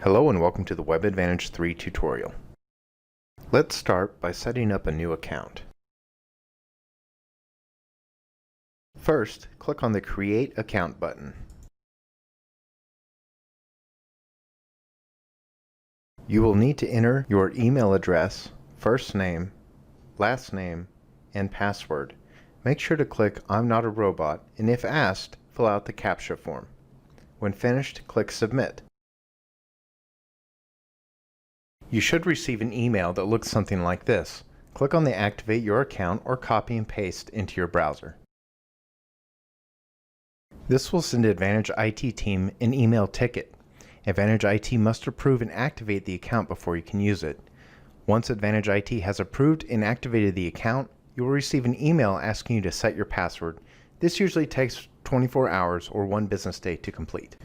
Hello and welcome to the WebAdvantage 3 tutorial. Let's start by setting up a new account. First, click on the Create Account button. You will need to enter your email address, first name, last name, and password. Make sure to click I'm not a robot, and if asked, fill out the CAPTCHA form. When finished, click Submit. You should receive an email that looks something like this. Click on the Activate Your Account or copy and paste into your browser. This will send Advantage IT team an email ticket. Advantage IT must approve and activate the account before you can use it. Once Advantage IT has approved and activated the account, you will receive an email asking you to set your password. This usually takes 24 hours or 1 business day to complete.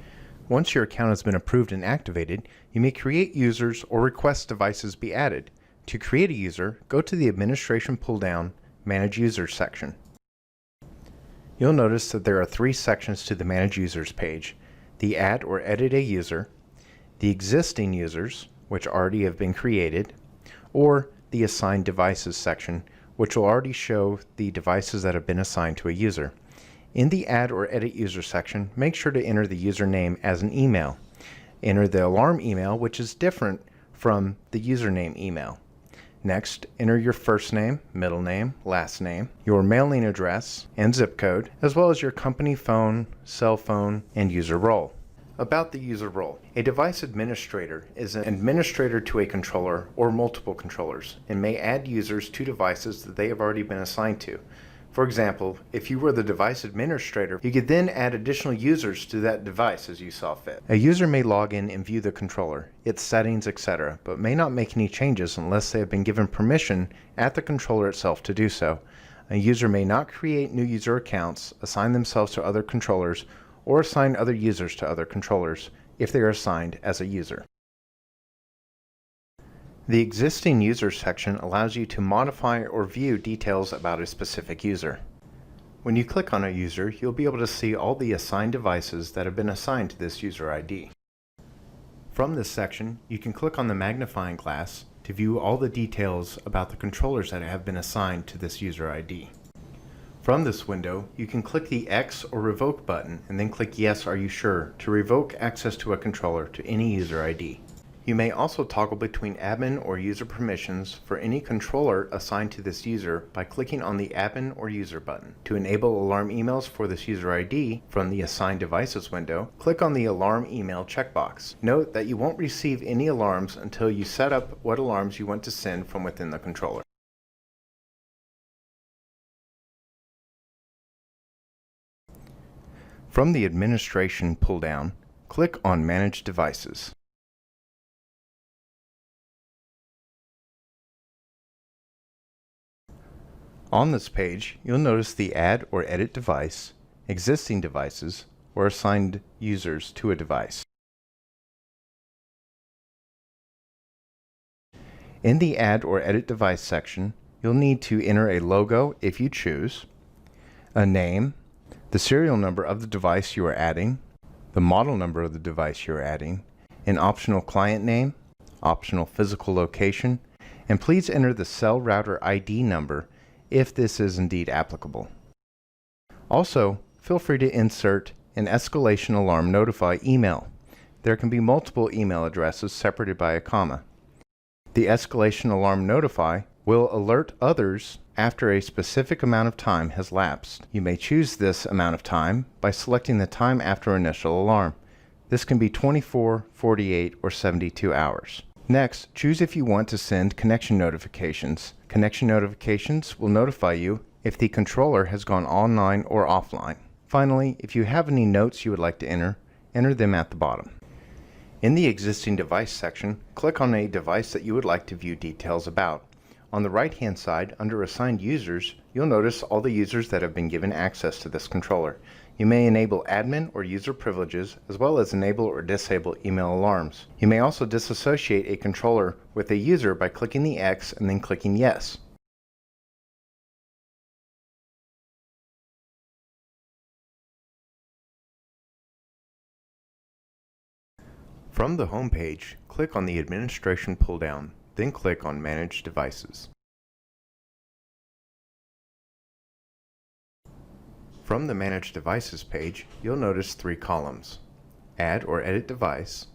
Once your account has been approved and activated, you may create users or request devices be added. To create a user, go to the Administration pull-down, Manage Users section. You'll notice that there are 3 sections to the Manage Users page: the Add or Edit a User, the Existing Users, which already have been created, or the Assigned Devices section, which will already show the devices that have been assigned to a user. In the Add or Edit User section, make sure to enter the username as an email. Enter the alarm email, which is different from the username email. Next, enter your first name, middle name, last name, your mailing address and zip code, as well as your company phone, cell phone, and user role. About the user role. A device administrator is an administrator to a controller or multiple controllers and may add users to devices that they have already been assigned to. For example, if you were the device administrator, you could then add additional users to that device as you saw fit. A user may log in and view the controller, its settings, etc., but may not make any changes unless they have been given permission at the controller itself to do so. A user may not create new user accounts, assign themselves to other controllers, or assign other users to other controllers if they are assigned as a user. The Existing Users section allows you to modify or view details about a specific user. When you click on a user, you'll be able to see all the assigned devices that have been assigned to this user ID. From this section, you can click on the magnifying glass to view all the details about the controllers that have been assigned to this user ID. From this window, you can click the X or Revoke button and then click Yes, are you sure to revoke access to a controller to any user ID. You may also toggle between admin or user permissions for any controller assigned to this user by clicking on the Admin or User button. To enable alarm emails for this user ID from the Assigned Devices window, click on the Alarm Email checkbox. Note that you won't receive any alarms until you set up what alarms you want to send from within the controller. From the Administration pull-down, click on Manage Devices. On this page, you'll notice the Add or Edit Device, Existing Devices, or Assigned Users to a device. In the Add or Edit Device section, you'll need to enter a logo if you choose, a name, the serial number of the device you are adding, the model number of the device you are adding, an optional client name, optional physical location, and please enter the cell router ID number if this is indeed applicable. Also, feel free to insert an escalation alarm notify email. There can be multiple email addresses separated by a comma. The escalation alarm notify will alert others after a specific amount of time has lapsed. You may choose this amount of time by selecting the time after initial alarm. This can be 24, 48, or 72 hours. Next, choose if you want to send connection notifications. Connection notifications will notify you if the controller has gone online or offline. Finally, if you have any notes you would like to enter them at the bottom. In the Existing Device section, click on a device that you would like to view details about. On the right-hand side, under Assigned Users, you'll notice all the users that have been given access to this controller. You may enable admin or user privileges, as well as enable or disable email alarms. You may also disassociate a controller with a user by clicking the X and then clicking Yes. From the home page, click on the Administration pull-down, then click on Manage Devices. From the Manage Devices page, you'll notice three columns: Add or Edit Device,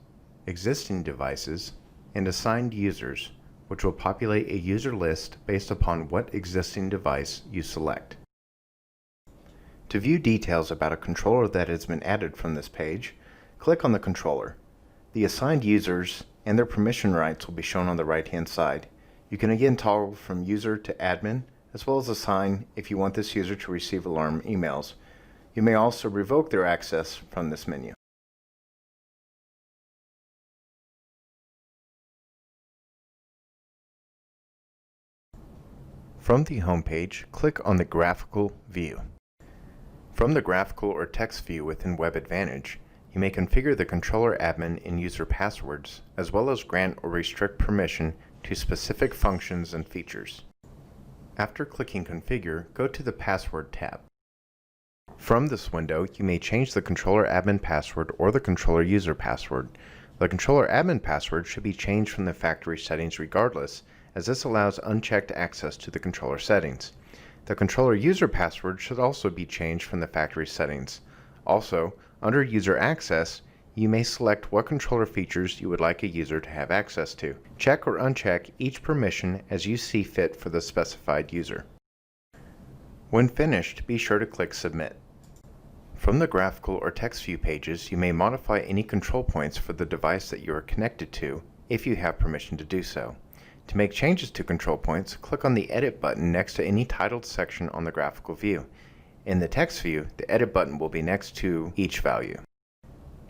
Existing Devices, and Assigned Users, which will populate a user list based upon what existing device you select. To view details about a controller that has been added from this page, click on the controller. The assigned users and their permission rights will be shown on the right-hand side. You can again toggle from user to admin, as well as assign if you want this user to receive alarm emails. You may also revoke their access from this menu. From the home page, click on the Graphical View. From the graphical or text view within WebAdvantage, you may configure the controller admin and user passwords, as well as grant or restrict permission to specific functions and features. After clicking Configure, go to the Password tab. From this window, you may change the controller admin password or the controller user password. The controller admin password should be changed from the factory settings regardless, as this allows unchecked access to the controller settings. The controller user password should also be changed from the factory settings. Also, under User Access, you may select what controller features you would like a user to have access to. Check or uncheck each permission as you see fit for the specified user. When finished, be sure to click Submit. From the graphical or text view pages, you may modify any control points for the device that you are connected to if you have permission to do so. To make changes to control points, click on the Edit button next to any titled section on the graphical view. In the text view, the Edit button will be next to each value.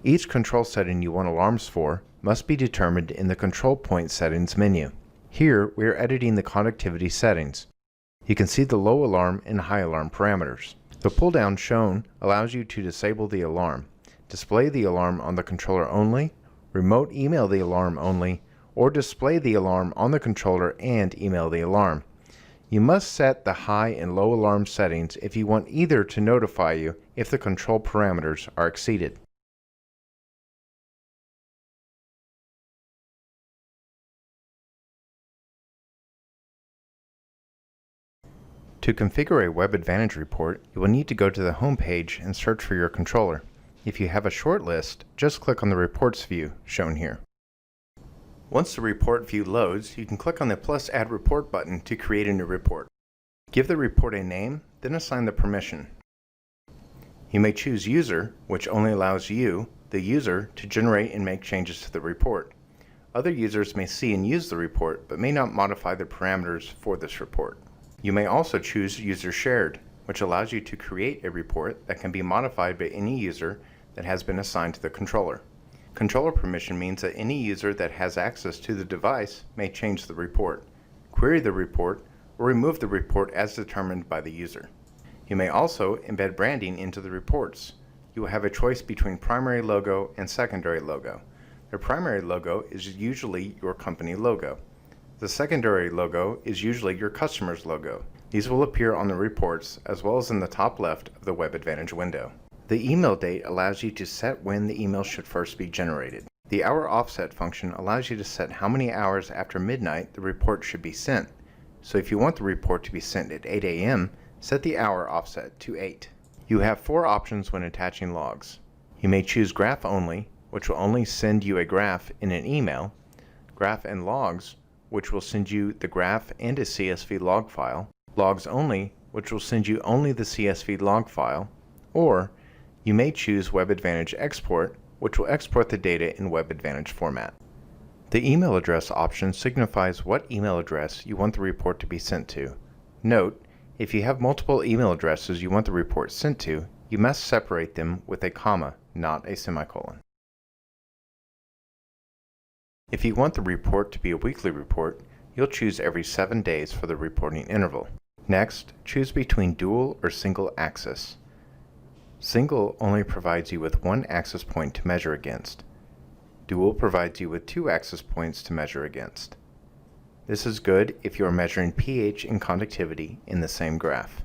Each control setting you want alarms for must be determined in the Control Point Settings menu. Here, we are editing the connectivity settings. You can see the low alarm and high alarm parameters. The pull-down shown allows you to disable the alarm, display the alarm on the controller only, remote email the alarm only, or display the alarm on the controller and email the alarm. You must set the high and low alarm settings if you want either to notify you if the control parameters are exceeded. To configure a WebAdvantage report, you will need to go to the home page and search for your controller. If you have a short list, just click on the Reports view shown here. Once the report view loads, you can click on the plus Add Report button to create a new report. Give the report a name, then assign the permission. You may choose User, which only allows you, the user, to generate and make changes to the report. Other users may see and use the report, but may not modify the parameters for this report. You may also choose User Shared, which allows you to create a report that can be modified by any user that has been assigned to the controller. Controller permission means that any user that has access to the device may change the report, query the report, or remove the report as determined by the user. You may also embed branding into the reports. You will have a choice between primary logo and secondary logo. The primary logo is usually your company logo. The secondary logo is usually your customer's logo. These will appear on the reports as well as in the top left of the WebAdvantage window. The email date allows you to set when the email should first be generated. The hour offset function allows you to set how many hours after midnight the report should be sent. So if you want the report to be sent at 8 a.m., set the hour offset to 8. You have 4 options when attaching logs. You may choose Graph Only, which will only send you a graph in an email, Graph and Logs, which will send you the graph and a CSV log file, Logs Only, which will send you only the CSV log file, or you may choose WebAdvantage Export, which will export the data in WebAdvantage format. The email address option signifies what email address you want the report to be sent to. Note, if you have multiple email addresses you want the report sent to, you must separate them with a comma, not a semicolon. If you want the report to be a weekly report, you'll choose every 7 days for the reporting interval. Next, choose between dual or single access. Single only provides you with 1 access point to measure against. Dual provides you with 2 access points to measure against. This is good if you are measuring pH and conductivity in the same graph.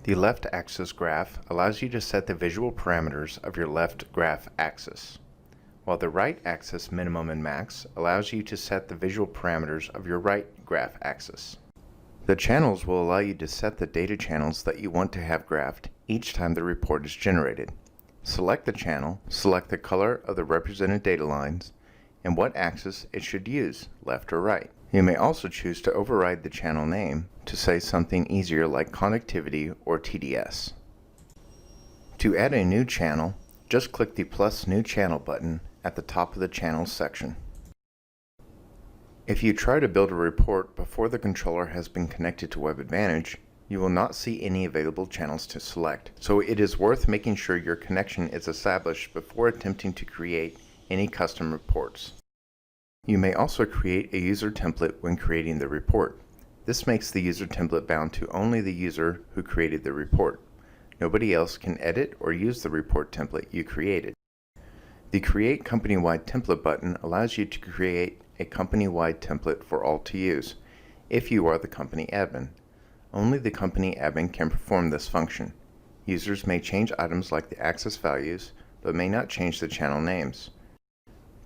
The left axis graph allows you to set the visual parameters of your left graph axis, while the right axis minimum and max allows you to set the visual parameters of your right graph axis. The channels will allow you to set the data channels that you want to have graphed each time the report is generated. Select the channel, select the color of the represented data lines, and what axis it should use, left or right. You may also choose to override the channel name to say something easier like connectivity or TDS. To add a new channel, just click the plus new channel button at the top of the channels section. If you try to build a report before the controller has been connected to WebAdvantage, you will not see any available channels to select, so it is worth making sure your connection is established before attempting to create any custom reports. You may also create a user template when creating the report. This makes the user template bound to only the user who created the report. Nobody else can edit or use the report template you created. The Create Company-Wide Template button allows you to create a company-wide template for all to use, if you are the company admin. Only the company admin can perform this function. Users may change items like the access values, but may not change the channel names.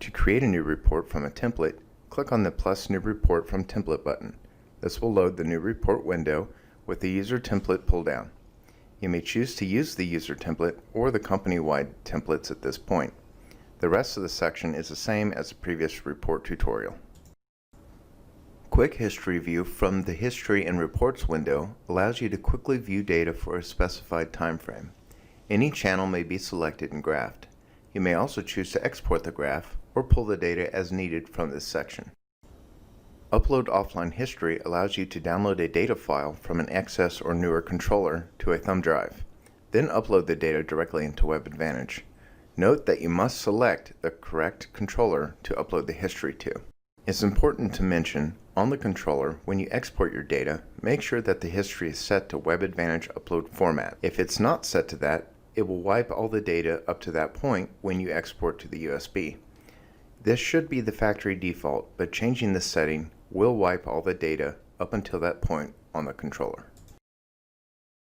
To create a new report from a template, click on the plus New Report from Template button. This will load the new report window with the user template pull-down. You may choose to use the user template or the company-wide templates at this point. The rest of the section is the same as the previous report tutorial. Quick History View from the History and Reports window allows you to quickly view data for a specified time frame. Any channel may be selected and graphed. You may also choose to export the graph or pull the data as needed from this section. Upload Offline History allows you to download a data file from an XS or newer controller to a thumb drive, then upload the data directly into WebAdvantage. Note that you must select the correct controller to upload the history to. It's important to mention, on the controller, when you export your data, make sure that the history is set to WebAdvantage upload format. If it's not set to that, it will wipe all the data up to that point when you export to the USB. This should be the factory default, but changing this setting will wipe all the data up until that point on the controller.